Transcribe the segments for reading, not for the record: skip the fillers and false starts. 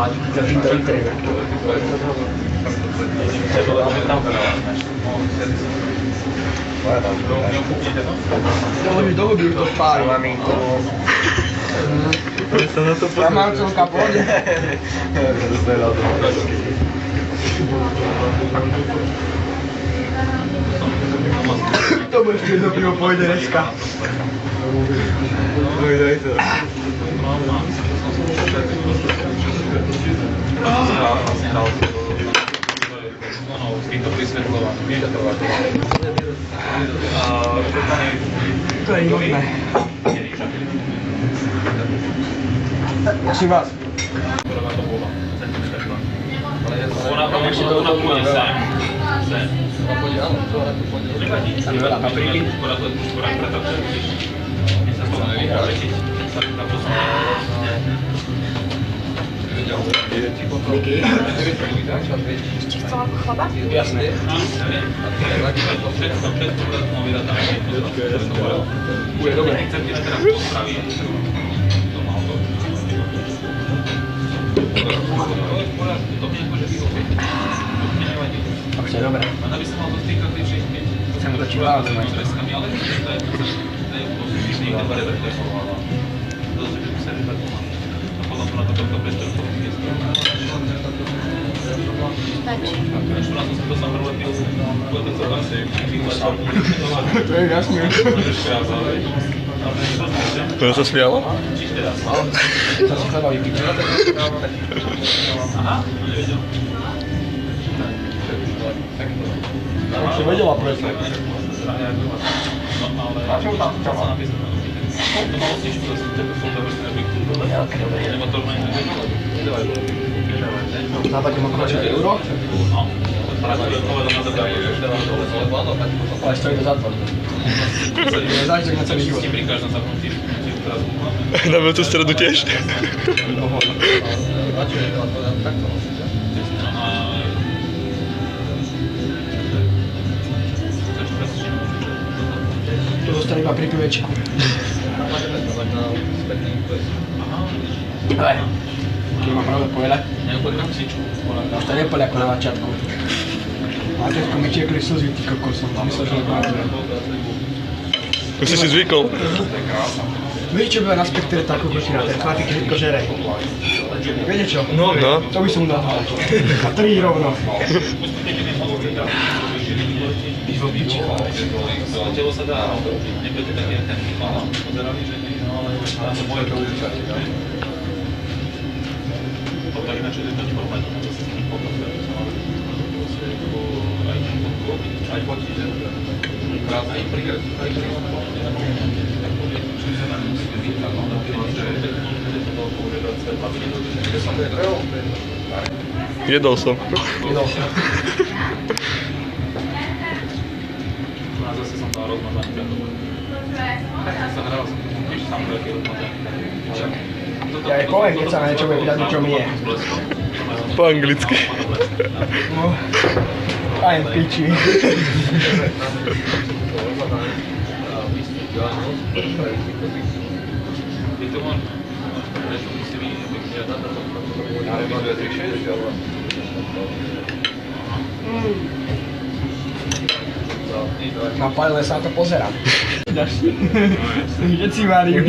do internet. Dove devi toppare? La mano sul capone. To bude skrýt do pivo pojde dneska. Daj to. To je možné. Prosím vás. Ona pôjde sem. Tam je veľa papriky. Niky. Ešte chcela chleba? Jasné. Bude dobre. Už je dobré. Chcem to čivá, ale to je jasné. To sa smialo? To si chleba vypiť. Aha, nevedel. Už si vedela presne. A čo tam čava? To malo si čo zase tebe sú zavrstné objekty. Nebo to normálne nevedela. Západe má kročí euro? No. Ale stojí to za to. Zážitek na celý život. Dáme tú stredu tiež? To dostane iba pri pivečku. Ale, keď mám pravdu povedať, už to nepoli ako na začiatku. Na začiatku mi tiekli slzy, ty kokos, som myslel, že nemáme. Už si si zvykol. Vieš, čo býva na Spektre tá kokotina, ten chlapík všetko žere. Viete čo? No. To by som dal. A 3 rovno. Telo sa dá, nebudete také ten pozerali, že nie, ale to moje to uličať. Toto ináč je to nepovedať, to sa s tým pokazuje, že sa máme aj fotiť, že krát aj príklad, aj Jedol som. Zase som dal rozmazaný ďakovo. Sa hral som, tiež sám veľký rozmazaný. Ja aj poviem, keď sa na niečo bude pýtať, čo mi je. Po anglicky. No, I'm piči. Je to on, prečo by si Napálile sa na to pozerám. Že si Máriu.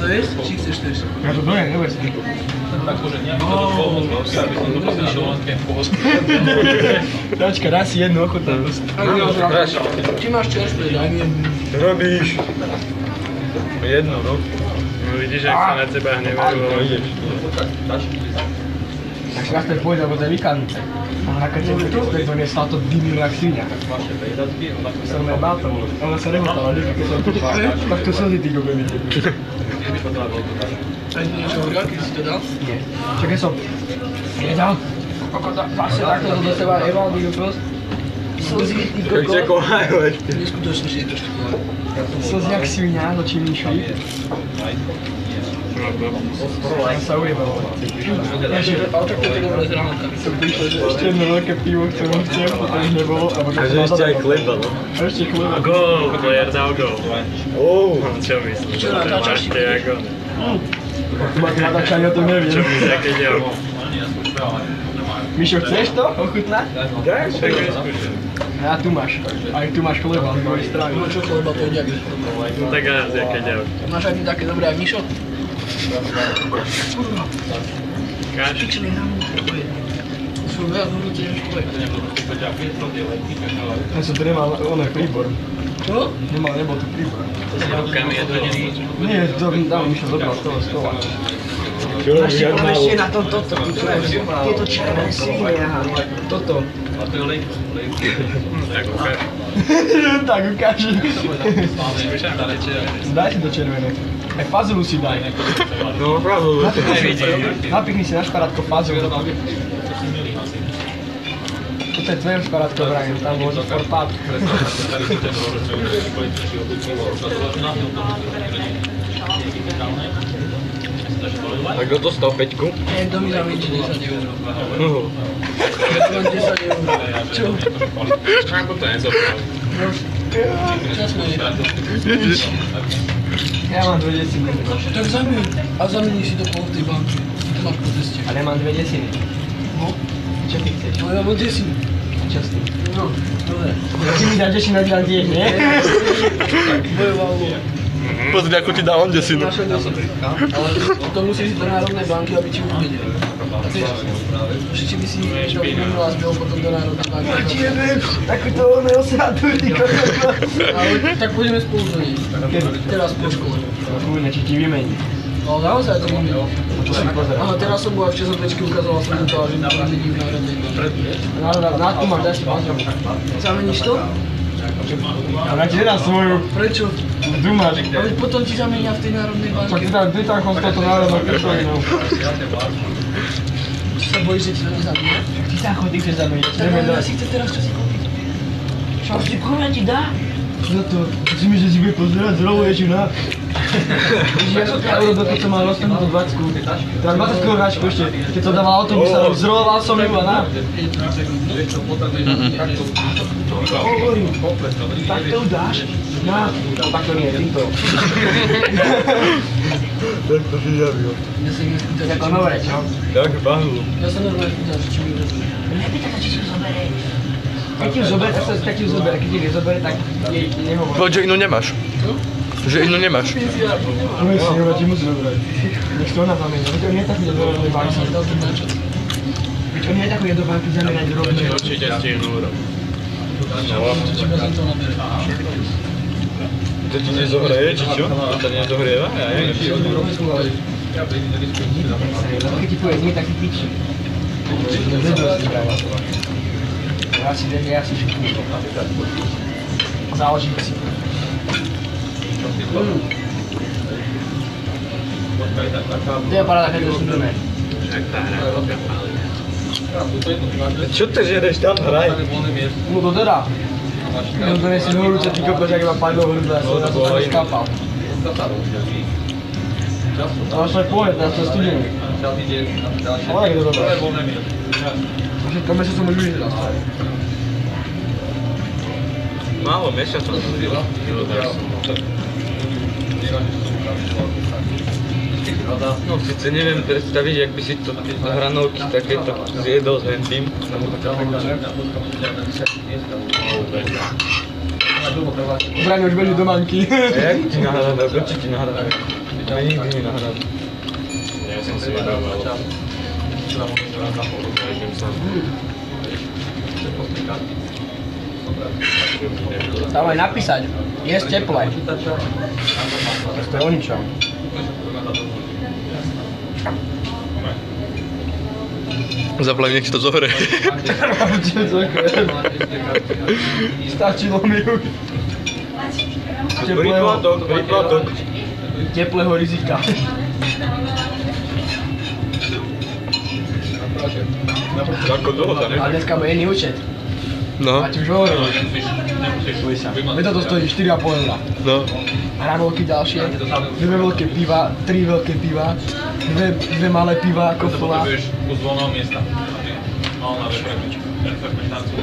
to jesť, či chceš tež? Ja to dojem, nebude si. Takže nejako to pomoc, aby som to dopadne do Holandskej pohostu. Dačka, dá si jednu ochutnám. Či máš čerstvé, daj mi jednu. Čo robíš? Jedno, no. Vidíš, jak sa na teba hnevajú. Tak si naspäť pôjde, lebo to je vykadnuté. A keď som to doniesla, to dymilo jak svinia. Som me bál tomu. Ona sa nehotala, keď som to pál. Tak to slzy ty kokoj. A niečo hovoril, keď si to dal? Nie. Čakaj som. Nedal. Zase takto do seba eval, ty kokos. Slzy ty kokos. Takže kohajú ešte. Neskutočne si je to škoda. Slzy jak svinia, do či myšli. Ja sa ujebal. Tak to je dobré z rána. Som prišiel, že ešte jedno veľké pivo chcem, to už nebolo. A že ešte aj chleba, no. A ešte chleba. Go, player now go. Oh, čo myslíš? Čo natáčaš? Máš ako? Natáčanie o tom nevie. Také dielo. Mišo, chceš to ochutnať? Tak, však vyskúšam. A tu máš. Aj tu máš chleba z druhej strany. No čo chleba, to ide. No tak aj aké dielo. Máš aj ty také dobré, jak Mišo? Káš? Pičili na mňa. Sú viac ľudí, než človek. Ja som tu nemal oné príbor. Čo? Nebol tu príbor. Rukami je to nie. Nie, tam Mišo zobral z toho stola. Ešte ešte na toto, tieto červené svine, aha. Toto. Tak ukáž. Tak ukáž. Skúšam to Daj si to červené. Aj fazulu si daj. No, pravdu. Napikni si na šparátko fazulu. Toto je tvoje šparátko, Brian, tam bolo to forpát. A kto dostal 5-ku? Niekto mi zamíči 10 eur. No. Mám 10 eur. Čo? Ako to nezobral? Časné je. Ja mám 2 desiny. Tak zamíň. A zamíni si to po tej banky. To máš po ceste. Ale mám 2 desiny. No. Čo ty chceš? No ja mám 10. Čo s tým? No, dobre. Ja ti mi dá desinu, ja ti dám 10, nie? Bojoval mu. Pozri, ako ti dá on desinu. Naša desina. Ale to musíš ísť do Národnej banky, aby ti uvedeli. Ešte by si minula zbiel potom do Národnej banky. Ja ti neviem, takúto oné osradu, ty kokos. Ale tak pôjdeme spolu do nej. Teraz po škole. Fújne, či ti vymení. No naozaj to vymenil. Čo si pozerám? Aha, teraz som bol, ak ČSOBčky ukazoval som to, že to vymením v Národnej banke. Na tu mám, daj si pozriem. Zameníš to? Ale ja ti nedám svoju. Prečo? Tu máš. Ale potom ti zamenia v tej Národnej Však banke. ty tam chod s touto národnou pičovinou. Sa bojíš, že ti to nezamenia? Ty tam chod, ty chceš zameniť. Tak ale ja si chce teraz čo si kúpiť. Čo si kúpiť ti dá? Čo to? Ty si mi, že si bude pozerať, zroluješ ju na... Ja som to euro dokud som mal roztrhnutú 20. Teda 20 korun račku ešte. Keď som dával autobus, zroloval som ju a na. To hovorím. Tak to dáš? Na. Tak to nie, týmto. Tak to si javil. Ja sa mi spýtal, Ako nové, čo? Tak bahlu. Ja sa normálne spýtal, či mi urobí. Nepýtaj sa, či si ju zoberie. Keď ti ju zoberie, tak ti ju zoberie. Keď ti ju nezoberie, tak jej nehovorí. Poď, že inú nemáš. Že inú nemáš. No ja si ju ti musí zobrať. Nech to ona zamenia. Veď on nie tak ide do banky. Veď on nie tak ide do banky zameniať drobne. Určite stihnú urobiť. Čo ti bez to nabere. To ti nezohreje, či čo? To sa nezohrieva? Ja neviem. Keď ti povie nie, tak ti piči. Ja si všetko. Záleží si. To je paráda, keď to študujeme. Však tá hra pálí. Čo to žereš tam hraj? No to teda. Ja to nesi do ruce, ty kokos, jak iba padlo v hrudle, ja som to neskápal. Ale však poď, ja som studený. Ale jak to dobré. Všetko meso som už vyžil. Málo mesiacov. No síce neviem predstaviť, jak by si to hranolky takéto zjedol s hentým. Braň už beží do manky. A jak ti nahradal? Prečo ti nahradal? Ja nikdy mi nahradal. Ja som si vydával. Idem sám. Tam aj napísať. Jesť teplé. To je o ničom. Zaplaj, nech si to zohre. Stačilo mi už. Príplatok. Teplého rizika. Ako dlho to A neviem. dneska bude jedný účet. No, A ti už hovoril. Boj sa. Veď toto stojí 4,5 €. no. Hranolky ďalšie. 2 veľké piva, 3 veľké piva, 2 malé piva, kofola. Potrebuješ kus voľného miesta. Mal na reprezentáciu.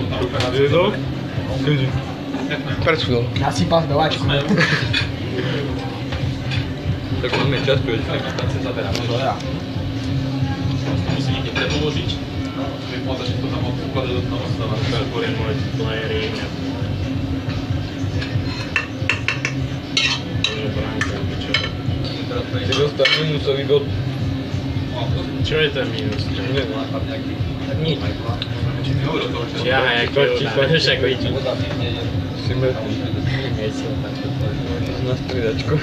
Jedol? Kedy? Nasypal z beláčku. Tak máme čas, pretože Tam sa zaberám. To ja. Musí niekde predložiť. Vy povedať, že to tam odkladá do toho stava. Bude môj playery. Bože, bránka, čo? si dostal minusový bod. Čo je ten minus? Neviem. Nič. Ja, vieš ako ide. Si mŕtvý. Na striedačku.